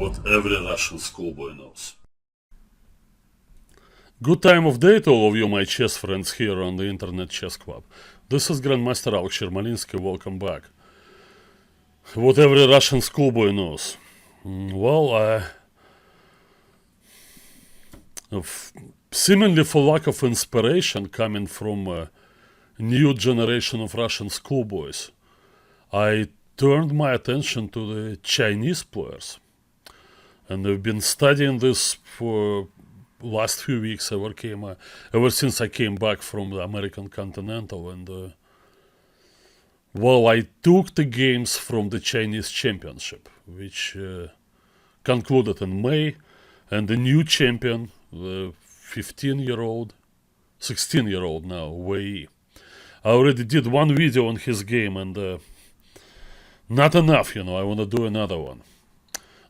what every Russian schoolboy knows. Good time of day to all of you, my chess friends here on the Internet Chess Club. This is Grandmaster Yermolinsky, welcome back. What every Russian schoolboy knows. Seemingly for lack of inspiration coming from a new generation of Russian schoolboys, I turned my attention to the Chinese players. And I've been studying this for last few weeks ever since I came back from the American Continental, and I took the games from the Chinese Championship, which concluded in May, and the new champion, the 16-year-old now, Wei. I already did one video on his game, and not enough, I want to do another one.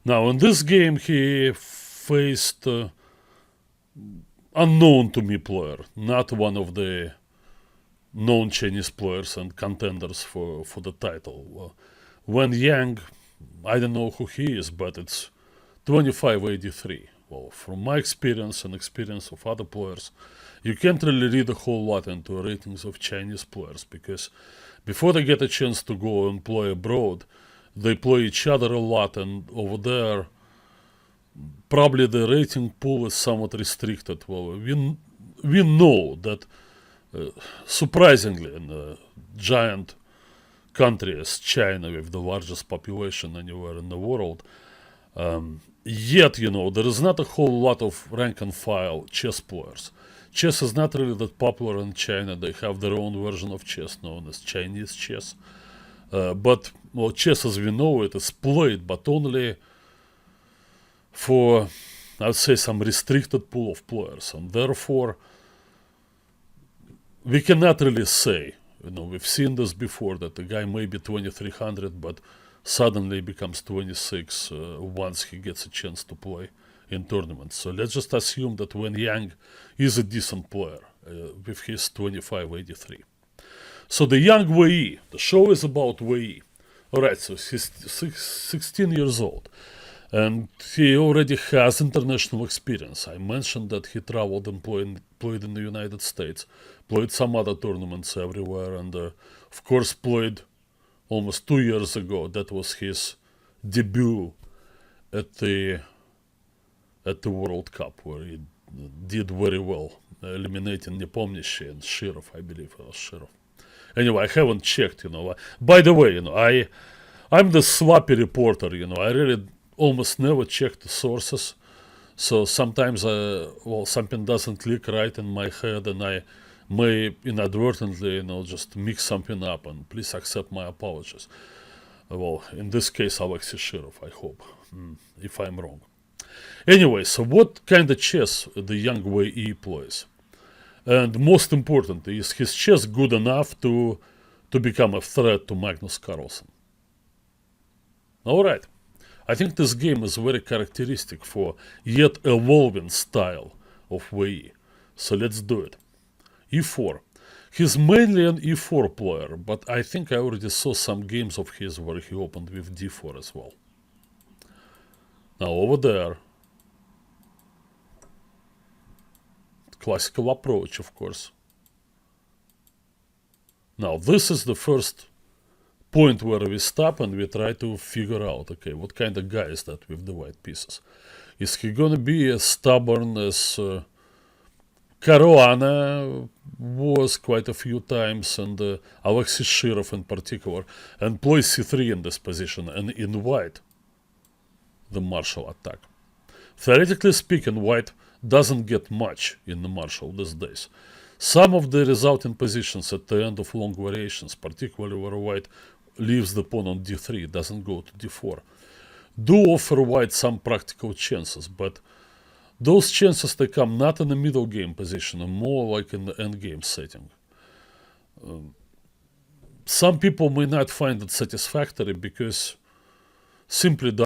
Now, in this game, he faced unknown to me player, not one of the known Chinese players and contenders for the title. Wen Yang, I don't know who he is, but it's 2583. Well, from my experience and experience of other players, you can't really read a whole lot into ratings of Chinese players, because before they get a chance to go and play abroad, they play each other a lot, and over there probably the rating pool is somewhat restricted. Well, we know that surprisingly in a giant country as China, with the largest population anywhere in the world, yet there is not a whole lot of rank and file chess players. Chess is not really that popular in China. They have their own version of chess known as Chinese chess. But chess as we know it is played, but only for, I would say, some restricted pool of players, and therefore we cannot really say, we've seen this before, that the guy may be 2300 but suddenly becomes 26 once he gets a chance to play in tournaments. So let's just assume that Wen Yang is a decent player with his 2583. So the young Wei, the show is about Wei. Alright, so he's 16 years old. And he already has international experience. I mentioned that he traveled and played in the United States, played some other tournaments everywhere, and of course played almost 2 years ago. That was his debut at the World Cup, where he did very well, eliminating Nepomniachtchi and Shirov, I believe it was Shirov. Anyway, I haven't checked, By the way, I'm the sloppy reporter, I really almost never check the sources. So sometimes, something doesn't click right in my head, and I may inadvertently, just mix something up, and please accept my apologies. Well, in this case, Alexei Shirov, I hope, if I'm wrong. Anyway, so what kind of chess the young Wei plays? And most important, is his chess good enough to become a threat to Magnus Carlsen? Alright, I think this game is very characteristic for yet evolving style of Wei. So let's do it. e4. He's mainly an e4 player, but I think I already saw some games of his where he opened with d4 as well. Now over there, classical approach, of course. Now this is the first point where we stop and we try to figure out, okay, what kind of guy is that with the white pieces? Is he gonna be as stubborn as Caruana was quite a few times, and Alexei Shirov in particular, and play c3 in this position and invite the marshal attack? Theoretically speaking, white doesn't get much in the marshal these days. Some of the resulting positions at the end of long variations, particularly where white leaves the pawn on d3, doesn't go to d4, do offer white some practical chances, but those chances, they come not in the middle game position, and more like in the endgame setting. Some people may not find it satisfactory because simply